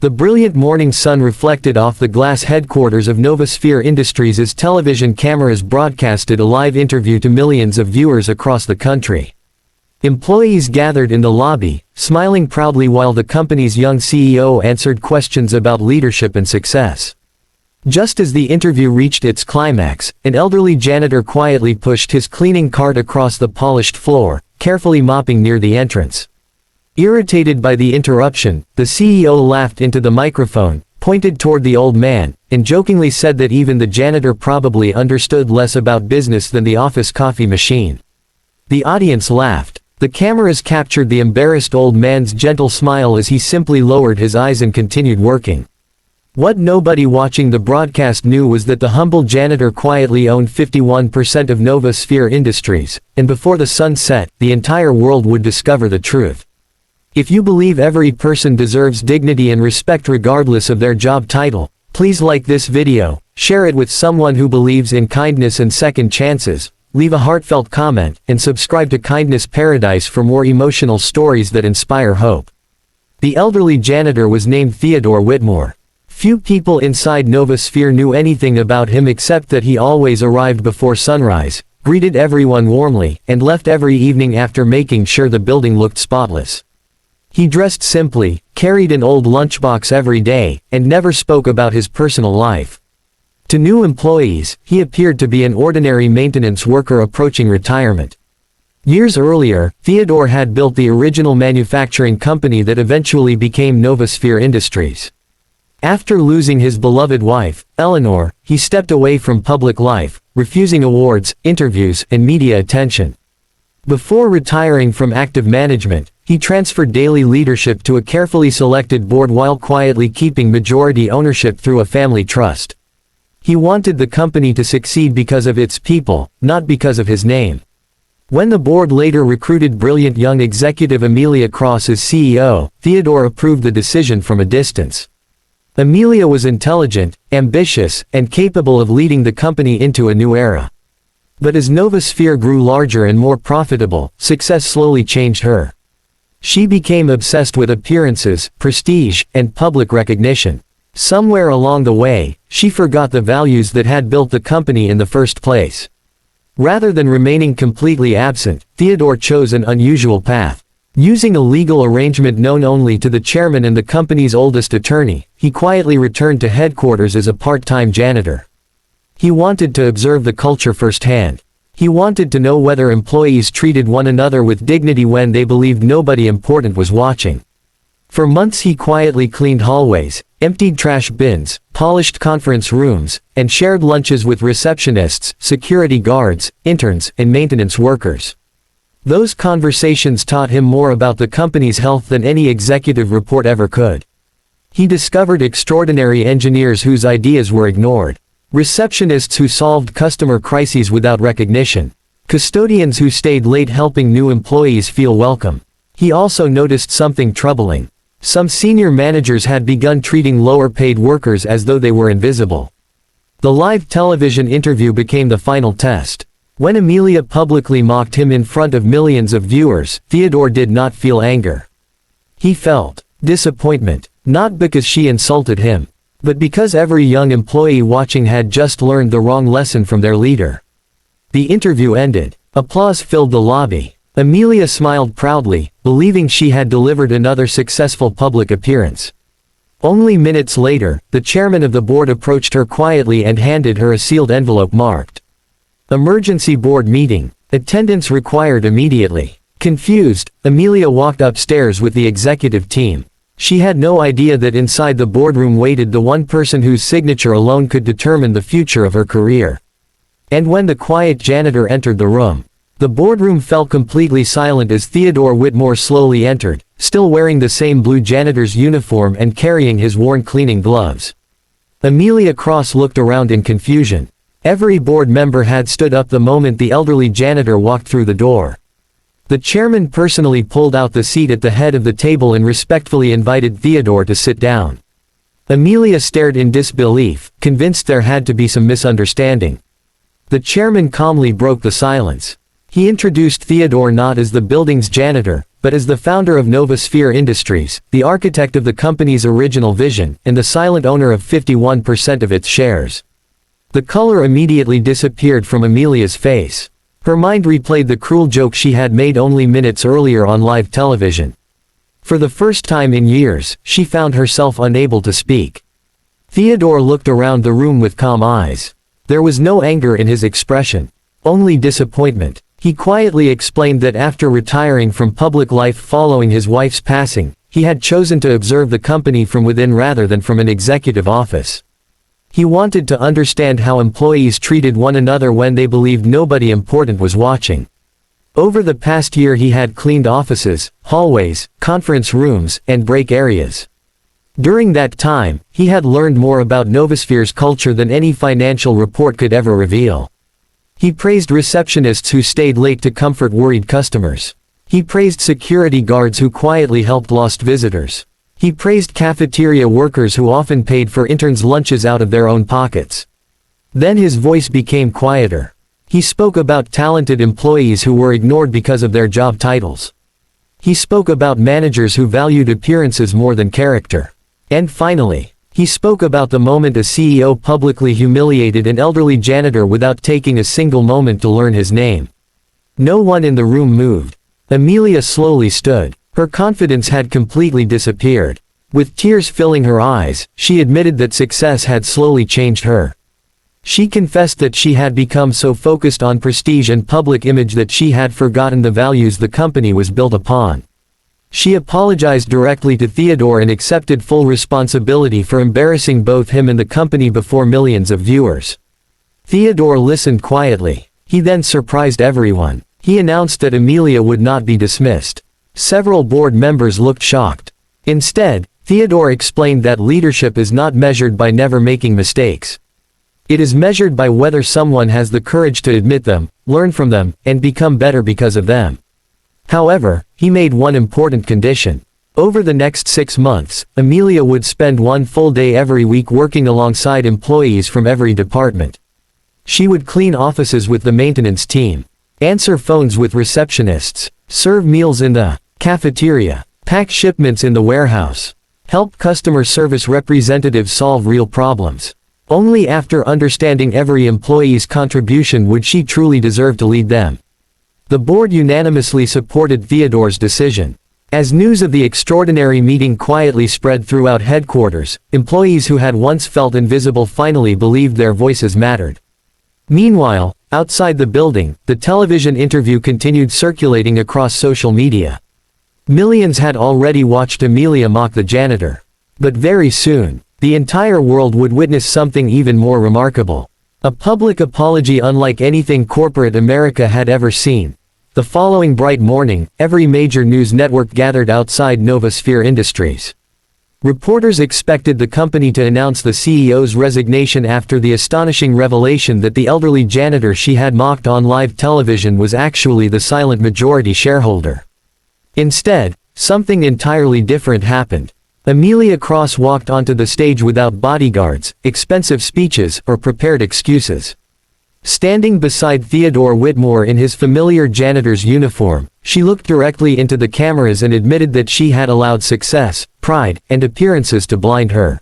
The brilliant morning sun reflected off the glass headquarters of Novosphere Industries as television cameras broadcasted a live interview to millions of viewers across the country. Employees gathered in the lobby, smiling proudly while the company's young CEO answered questions about leadership and success. Just as the interview reached its climax, an elderly janitor quietly pushed his cleaning cart across the polished floor, carefully mopping near the entrance. Irritated by the interruption, the CEO laughed into the microphone, pointed toward the old man, and jokingly said that even the janitor probably understood less about business than the office coffee machine. The audience laughed. The cameras captured the embarrassed old man's gentle smile as he simply lowered his eyes and continued working. What nobody watching the broadcast knew was that the humble janitor quietly owned 51% of Novosphere Industries, and before the sun set, the entire world would discover the truth. If you believe every person deserves dignity and respect regardless of their job title, please like this video, share it with someone who believes in kindness and second chances, leave a heartfelt comment, and subscribe to Kindness Paradise for more emotional stories that inspire hope. The elderly janitor was named Theodore Whitmore. Few people inside Novosphere knew anything about him except that he always arrived before sunrise, greeted everyone warmly, and left every evening after making sure the building looked spotless. He dressed simply, carried an old lunchbox every day, and never spoke about his personal life. To new employees, he appeared to be an ordinary maintenance worker approaching retirement. Years earlier, Theodore had built the original manufacturing company that eventually became Novosphere Industries. After losing his beloved wife, Eleanor, he stepped away from public life, refusing awards, interviews, and media attention. Before retiring from active management, he transferred daily leadership to a carefully selected board while quietly keeping majority ownership through a family trust. He wanted the company to succeed because of its people, not because of his name. When the board later recruited brilliant young executive Amelia Cross as CEO, Theodore approved the decision from a distance. Amelia was intelligent, ambitious, and capable of leading the company into a new era. But as Novosphere grew larger and more profitable, success slowly changed her. She became obsessed with appearances, prestige, and public recognition. Somewhere along the way, she forgot the values that had built the company in the first place. Rather than remaining completely absent, Theodore chose an unusual path. Using a legal arrangement known only to the chairman and the company's oldest attorney, he quietly returned to headquarters as a part-time janitor. He wanted to observe the culture firsthand. He wanted to know whether employees treated one another with dignity when they believed nobody important was watching. For months he quietly cleaned hallways, emptied trash bins, polished conference rooms, and shared lunches with receptionists, security guards, interns, and maintenance workers. Those conversations taught him more about the company's health than any executive report ever could. He discovered extraordinary engineers whose ideas were ignored. Receptionists who solved customer crises without recognition. Custodians who stayed late helping new employees feel welcome. He also noticed something troubling. Some senior managers had begun treating lower-paid workers as though they were invisible. The live television interview became the final test. When Amelia publicly mocked him in front of millions of viewers, Theodore did not feel anger. He felt disappointment, not because she insulted him, but because every young employee watching had just learned the wrong lesson from their leader. The interview ended. Applause filled the lobby. Amelia smiled proudly, believing she had delivered another successful public appearance. Only minutes later, the chairman of the board approached her quietly and handed her a sealed envelope marked "Emergency Board Meeting. Attendance required immediately." Confused, Amelia walked upstairs with the executive team. She had no idea that inside the boardroom waited the one person whose signature alone could determine the future of her career. And when the quiet janitor entered the room, the boardroom fell completely silent as Theodore Whitmore slowly entered, still wearing the same blue janitor's uniform and carrying his worn cleaning gloves. Amelia Cross looked around in confusion. Every board member had stood up the moment the elderly janitor walked through the door. The chairman personally pulled out the seat at the head of the table and respectfully invited Theodore to sit down. Amelia stared in disbelief, convinced there had to be some misunderstanding. The chairman calmly broke the silence. He introduced Theodore not as the building's janitor, but as the founder of Novosphere Industries, the architect of the company's original vision, and the silent owner of 51% of its shares. The color immediately disappeared from Amelia's face. Her mind replayed the cruel joke she had made only minutes earlier on live television. For the first time in years, she found herself unable to speak. Theodore looked around the room with calm eyes. There was no anger in his expression, only disappointment. He quietly explained that after retiring from public life following his wife's passing, he had chosen to observe the company from within rather than from an executive office. He wanted to understand how employees treated one another when they believed nobody important was watching. Over the past year he had cleaned offices, hallways, conference rooms, and break areas. During that time, he had learned more about Novosphere's culture than any financial report could ever reveal. He praised receptionists who stayed late to comfort worried customers. He praised security guards who quietly helped lost visitors. He praised cafeteria workers who often paid for interns' lunches out of their own pockets. Then his voice became quieter. He spoke about talented employees who were ignored because of their job titles. He spoke about managers who valued appearances more than character. And finally, he spoke about the moment a CEO publicly humiliated an elderly janitor without taking a single moment to learn his name. No one in the room moved. Amelia slowly stood. Her confidence had completely disappeared. With tears filling her eyes, she admitted that success had slowly changed her. She confessed that she had become so focused on prestige and public image that she had forgotten the values the company was built upon. She apologized directly to Theodore and accepted full responsibility for embarrassing both him and the company before millions of viewers. Theodore listened quietly. He then surprised everyone. He announced that Amelia would not be dismissed. Several board members looked shocked. Instead, Theodore explained that leadership is not measured by never making mistakes. It is measured by whether someone has the courage to admit them, learn from them, and become better because of them. However, he made one important condition. Over the next 6 months, Amelia would spend one full day every week working alongside employees from every department. She would clean offices with the maintenance team, answer phones with receptionists, serve meals in the cafeteria, pack shipments in the warehouse, help customer service representatives solve real problems. Only after understanding every employee's contribution would she truly deserve to lead them. The board unanimously supported Theodore's decision. As news of the extraordinary meeting quietly spread throughout headquarters, employees who had once felt invisible finally believed their voices mattered. Meanwhile, outside the building, the television interview continued circulating across social media. Millions had already watched Amelia mock the janitor. But very soon, the entire world would witness something even more remarkable. A public apology unlike anything corporate America had ever seen. The following bright morning, every major news network gathered outside Novosphere Industries. Reporters expected the company to announce the CEO's resignation after the astonishing revelation that the elderly janitor she had mocked on live television was actually the silent majority shareholder. Instead, something entirely different happened. Amelia Cross walked onto the stage without bodyguards, expensive speeches, or prepared excuses. Standing beside Theodore Whitmore in his familiar janitor's uniform, she looked directly into the cameras and admitted that she had allowed success, pride, and appearances to blind her.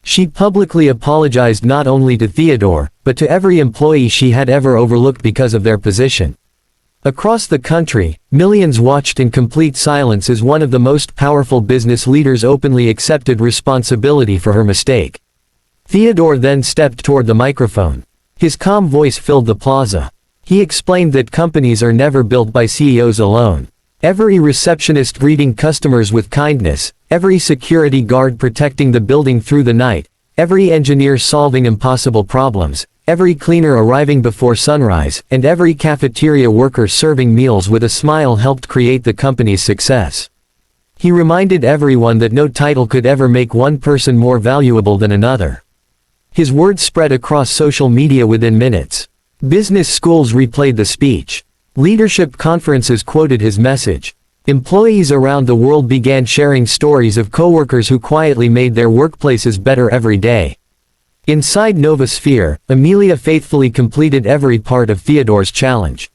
She publicly apologized not only to Theodore, but to every employee she had ever overlooked because of their position. Across the country, millions watched in complete silence as one of the most powerful business leaders openly accepted responsibility for her mistake. Theodore then stepped toward the microphone. His calm voice filled the plaza. He explained that companies are never built by CEOs alone. Every receptionist greeting customers with kindness, every security guard protecting the building through the night, every engineer solving impossible problems, every cleaner arriving before sunrise, and every cafeteria worker serving meals with a smile helped create the company's success. He reminded everyone that no title could ever make one person more valuable than another. His words spread across social media within minutes. Business schools replayed the speech. Leadership conferences quoted his message. Employees around the world began sharing stories of coworkers who quietly made their workplaces better every day. Inside Novosphere, Amelia faithfully completed every part of Theodore's challenge.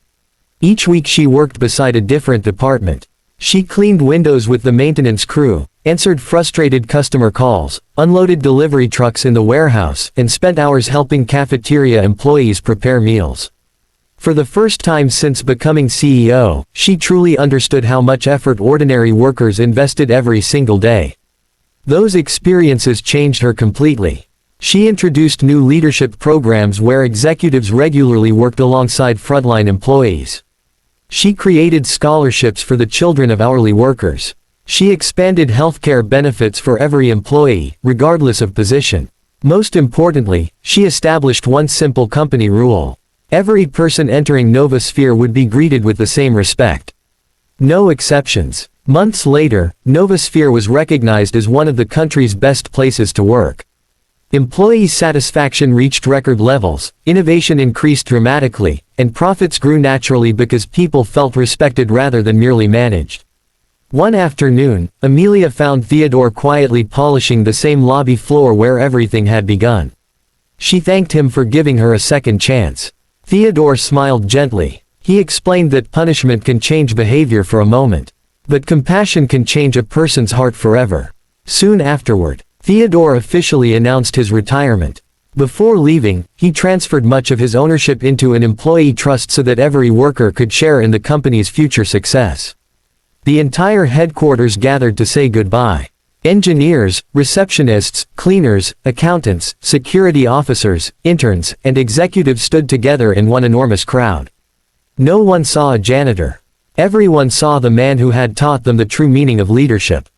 Each week she worked beside a different department. She cleaned windows with the maintenance crew, answered frustrated customer calls, unloaded delivery trucks in the warehouse, and spent hours helping cafeteria employees prepare meals. For the first time since becoming CEO, she truly understood how much effort ordinary workers invested every single day. Those experiences changed her completely. She introduced new leadership programs where executives regularly worked alongside frontline employees. She created scholarships for the children of hourly workers. She expanded healthcare benefits for every employee, regardless of position. Most importantly, she established one simple company rule. Every person entering Novosphere would be greeted with the same respect. No exceptions. Months later, Novosphere was recognized as one of the country's best places to work. Employee satisfaction reached record levels, innovation increased dramatically, and profits grew naturally because people felt respected rather than merely managed. One afternoon, Amelia found Theodore quietly polishing the same lobby floor where everything had begun. She thanked him for giving her a second chance. Theodore smiled gently. He explained that punishment can change behavior for a moment, but compassion can change a person's heart forever. Soon afterward, Theodore officially announced his retirement. Before leaving, he transferred much of his ownership into an employee trust so that every worker could share in the company's future success. The entire headquarters gathered to say goodbye. Engineers, receptionists, cleaners, accountants, security officers, interns, and executives stood together in one enormous crowd. No one saw a janitor. Everyone saw the man who had taught them the true meaning of leadership.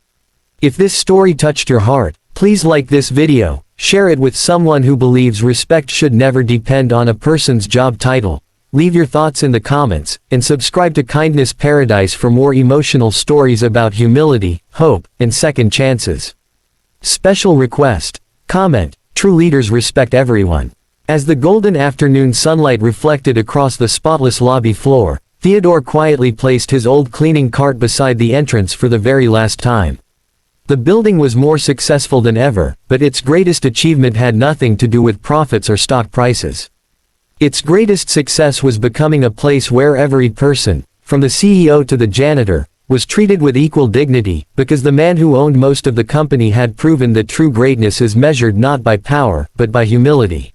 If this story touched your heart, please like this video, share it with someone who believes respect should never depend on a person's job title. Leave your thoughts in the comments, and subscribe to Kindness Paradise for more emotional stories about humility, hope, and second chances. Special request. Comment: true leaders respect everyone. As the golden afternoon sunlight reflected across the spotless lobby floor, Theodore quietly placed his old cleaning cart beside the entrance for the very last time. The building was more successful than ever, but its greatest achievement had nothing to do with profits or stock prices. Its greatest success was becoming a place where every person, from the CEO to the janitor, was treated with equal dignity, because the man who owned most of the company had proven that true greatness is measured not by power, but by humility.